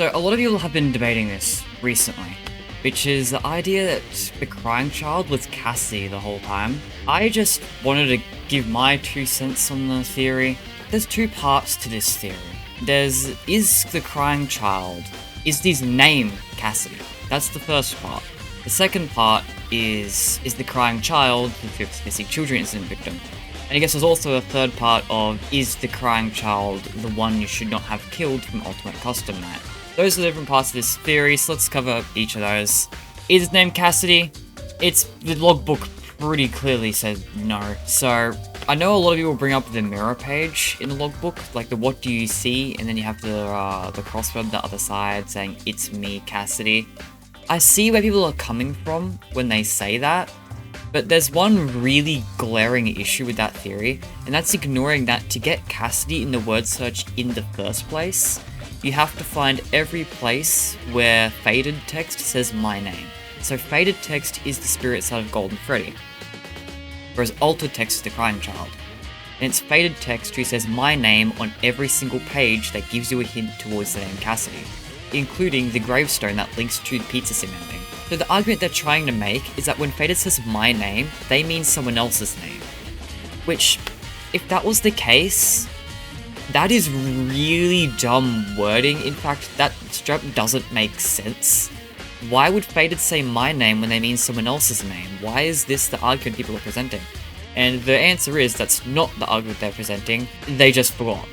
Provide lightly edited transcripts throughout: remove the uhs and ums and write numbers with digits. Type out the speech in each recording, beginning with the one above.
So a lot of people have been debating this recently, which is the idea that the crying child was Cassidy the whole time. I just wanted to give my 2 cents on the theory. There's 2 parts to this theory. Is the crying child, is his name Cassidy? That's the first part. The second part is the crying child the 5th missing children incident victim? And I guess there's also a third part of, is the crying child the one you should not have killed from Ultimate Custom Night? Those are the different parts of this theory, so let's cover each of those. Is his name Cassidy? The logbook pretty clearly says no. So, I know a lot of people bring up the mirror page in the logbook, like the what do you see, and then you have the crossword on the other side saying, it's me, Cassidy. I see where people are coming from when they say that, but there's one really glaring issue with that theory, and that's ignoring that to get Cassidy in the word search in the first place, you have to find every place where faded text says my name. So faded text is the spirit side of Golden Freddy, whereas altered text is the crying child. And it's faded text who says my name on every single page that gives you a hint towards the name Cassidy, including the gravestone that links to the pizza sim ending. So the argument they're trying to make is that when faded says my name, they mean someone else's name. Which, if that was the case, that is really dumb wording. In fact, that strap doesn't make sense. Why would faded say my name when they mean someone else's name? Why is this the argument people are presenting? And the answer is that's not the argument they're presenting, they just forgot.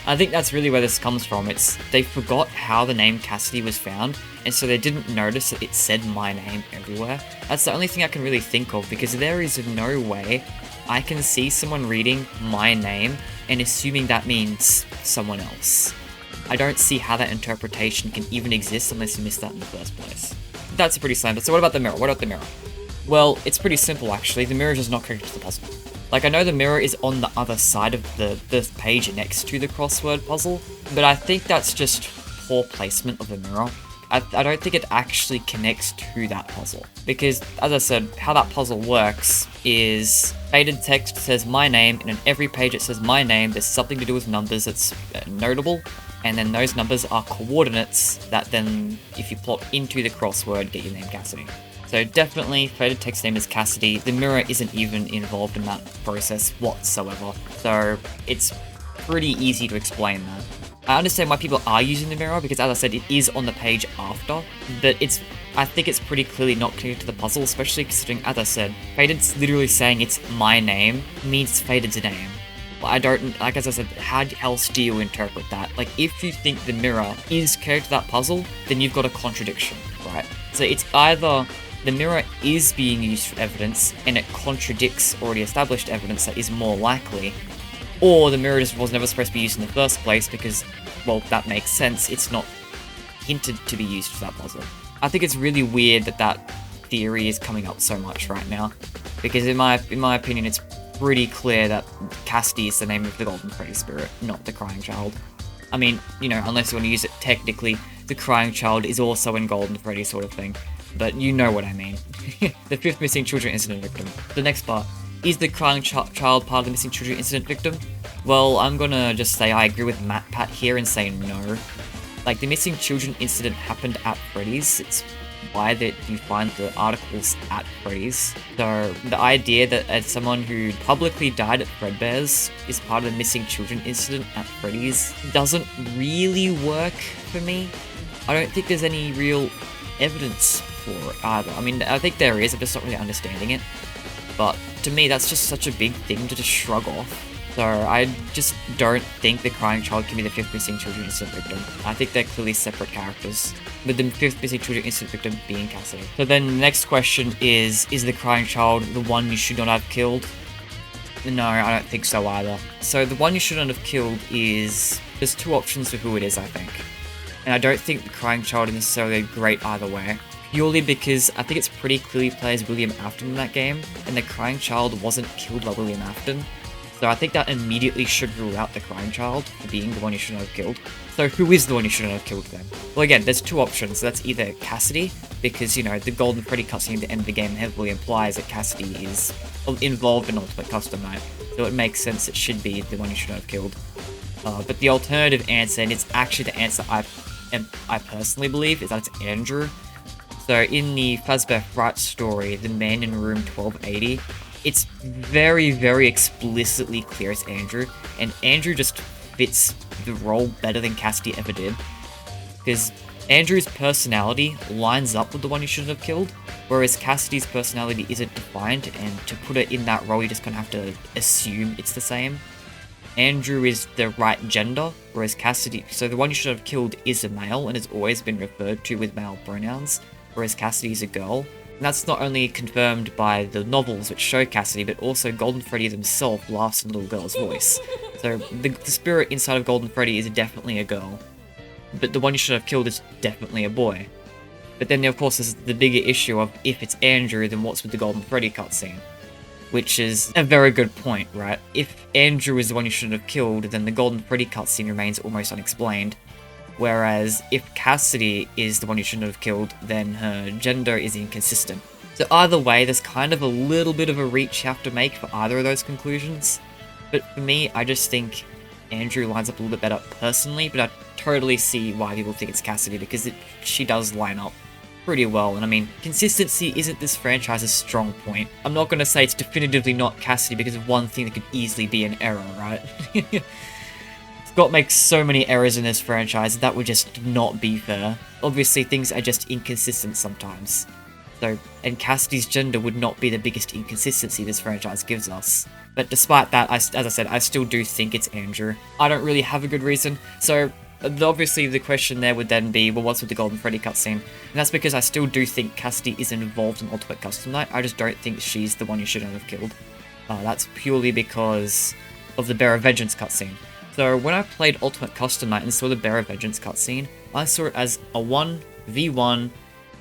I think that's really where this comes from. They forgot how the name Cassidy was found, and so they didn't notice that it said my name everywhere. That's the only thing I can really think of, because there is no way I can see someone reading my name and assuming that means someone else. I don't see how that interpretation can even exist unless you missed that in the first place. That's a pretty slam. So what about the mirror? What about the mirror? Well, it's pretty simple actually. The mirror is just not connected to the puzzle. Like, I know the mirror is on the other side of the page next to the crossword puzzle, but I think that's just poor placement of the mirror. I don't think it actually connects to that puzzle. Because, as I said, how that puzzle works is faded text says my name, and on every page it says my name, there's something to do with numbers that's notable, and then those numbers are coordinates that then, if you plot into the crossword, get your name Cassidy. So definitely, faded text name is Cassidy. The mirror isn't even involved in that process whatsoever. So it's pretty easy to explain that. I understand why people are using the mirror, because as I said, it is on the page after, but I think it's pretty clearly not connected to the puzzle, especially considering, as I said, faded's literally saying it's my name means faded's name. As I said, how else do you interpret that? Like, if you think the mirror is connected to that puzzle, then you've got a contradiction, right? So it's either the mirror is being used for evidence, and it contradicts already established evidence that is more likely, or the mirror just was never supposed to be used in the first place because, well, that makes sense, it's not hinted to be used for that puzzle. I think it's really weird that theory is coming up so much right now, because in my opinion, it's pretty clear that Cassidy is the name of the Golden Freddy spirit, not the crying child. I mean, unless you want to use it technically, the crying child is also in Golden Freddy sort of thing. But you know what I mean. The 5th missing children incident victim. The next part. Is the crying child part of the missing children incident victim? Well, I'm gonna just say I agree with Pat here and say no. Like, the missing children incident happened at Freddy's. It's why that you find the articles at Freddy's. So, the idea that as someone who publicly died at Fredbear's is part of the missing children incident at Freddy's doesn't really work for me. I don't think there's any real evidence for it either. I mean, I think there is, I'm just not really understanding it. But to me, that's just such a big thing to just shrug off. So I just don't think the crying child can be the 5th missing children incident victim. I think they're clearly separate characters, with the 5th missing children incident victim being Cassidy. So then the next question is the crying child the one you should not have killed? No, I don't think so either. So the one you should not have killed is, there's 2 options for who it is, I think. And I don't think the crying child is necessarily great either way. Purely because I think it's pretty clearly plays William Afton in that game, and the crying child wasn't killed by William Afton. So I think that immediately should rule out the crying child for being the one you shouldn't have killed. So who is the one you shouldn't have killed then? Well, again, there's 2 options. That's either Cassidy, because, the Golden Freddy cutscene at the end of the game heavily implies that Cassidy is involved in Ultimate Custom Night. So it makes sense it should be the one you shouldn't have killed. But the alternative answer, and it's actually the answer I and I personally believe, is that it's Andrew. So in the Fazbear Fright story, The Man in Room 1280, it's very, very explicitly clear it's Andrew, and Andrew just fits the role better than Cassidy ever did. Because Andrew's personality lines up with the one you shouldn't have killed, whereas Cassidy's personality isn't defined, and to put it in that role, you just kind of have to assume it's the same. Andrew is the right gender, whereas Cassidy, so the one you should have killed is a male and has always been referred to with male pronouns, whereas Cassidy is a girl. And that's not only confirmed by the novels which show Cassidy, but also Golden Freddy himself laughs in a little girl's voice. So the spirit inside of Golden Freddy is definitely a girl, but the one you should have killed is definitely a boy. But then of course there's the bigger issue of, if it's Andrew, then what's with the Golden Freddy cutscene? Which is a very good point, right? If Andrew is the one you should have killed, then the Golden Freddy cutscene remains almost unexplained. Whereas if Cassidy is the one you shouldn't have killed, then her gender is inconsistent. So either way, there's kind of a little bit of a reach you have to make for either of those conclusions. But for me, I just think Andrew lines up a little bit better personally, but I totally see why people think it's Cassidy, because she does line up pretty well. And I mean, consistency isn't this franchise's strong point. I'm not going to say it's definitively not Cassidy because of one thing that could easily be an error, right? Scott makes so many errors in this franchise, that would just not be fair. Obviously, things are just inconsistent sometimes. So, and Cassidy's gender would not be the biggest inconsistency this franchise gives us. But despite that, as I said, I still do think it's Andrew. I don't really have a good reason, so obviously the question there would then be, well, what's with the Golden Freddy cutscene? And that's because I still do think Cassidy is involved in Ultimate Custom Night, I just don't think she's the one you shouldn't have killed. That's purely because of the Bear of Vengeance cutscene. So when I played Ultimate Custom Night and saw the Bear of Vengeance cutscene, I saw it as a 1v1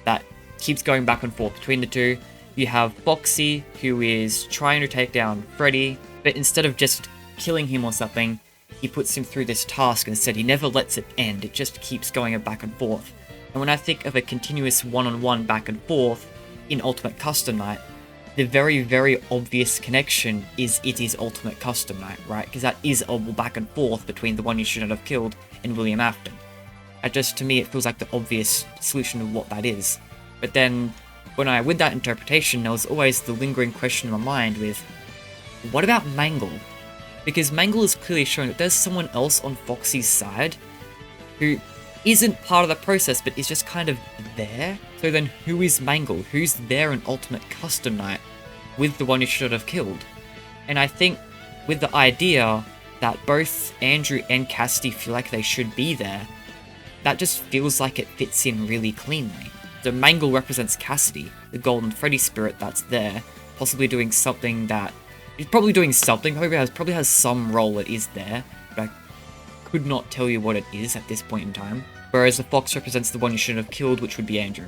that keeps going back and forth between the two. You have Foxy, who is trying to take down Freddy, but instead of just killing him or something, he puts him through this task and instead he never lets it end, it just keeps going back and forth. And when I think of a continuous one-on-one back and forth in Ultimate Custom Night, the very, very obvious connection is it is Ultimate Custom Night, right? Because that is a back and forth between the one you shouldn't have killed and William Afton. To me, it feels like the obvious solution of what that is. But then, with that interpretation, there was always the lingering question in my mind with, what about Mangle? Because Mangle is clearly showing that there's someone else on Foxy's side who isn't part of the process, but is just kind of there. So then who is Mangle? Who's there in Ultimate Custom Night with the one you should have killed? And I think with the idea that both Andrew and Cassidy feel like they should be there, that just feels like it fits in really cleanly. So Mangle represents Cassidy, the Golden Freddy spirit that's there, possibly doing something that... He's probably doing something, probably has some role that is there, but I could not tell you what it is at this point in time. Whereas the fox represents the one you shouldn't have killed, which would be Andrew.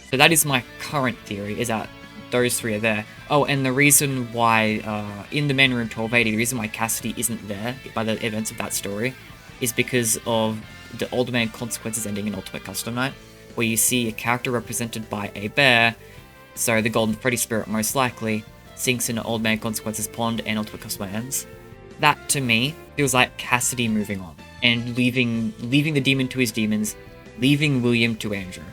So that is my current theory, is that those three are there. Oh, and the reason why, in the Man Room 1280, the reason why Cassidy isn't there by the events of that story is because of the Old Man Consequences ending in Ultimate Custom Night, where you see a character represented by a bear, so the Golden Freddy spirit most likely, sinks in Old Man Consequences pond and Ultimate Custom Night ends. That, to me, feels like Cassidy moving on, and leaving the demon to his demons, leaving William to Andrew.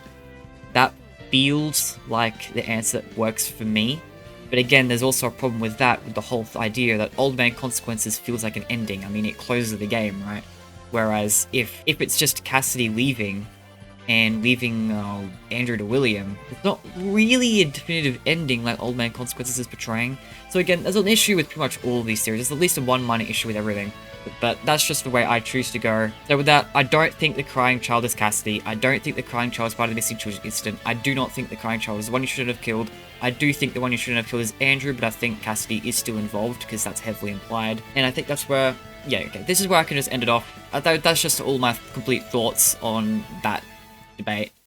That feels like the answer that works for me, but again, there's also a problem with that, with the whole idea that Old Man Consequences feels like an ending. I mean, it closes the game, right? Whereas if it's just Cassidy leaving, and leaving Andrew to William, it's not really a definitive ending like Old Man Consequences is portraying. So again, there's an issue with pretty much all of these series. There's at least one minor issue with everything. But that's just the way I choose to go. So with that, I don't think the crying child is Cassidy. I don't think the crying child is part of the missing children incident. I do not think the crying child is the one you shouldn't have killed. I do think the one you shouldn't have killed is Andrew, but I think Cassidy is still involved because that's heavily implied. And I think that's where, yeah, okay, this is where I can just end it off. That's just all my complete thoughts on that debate.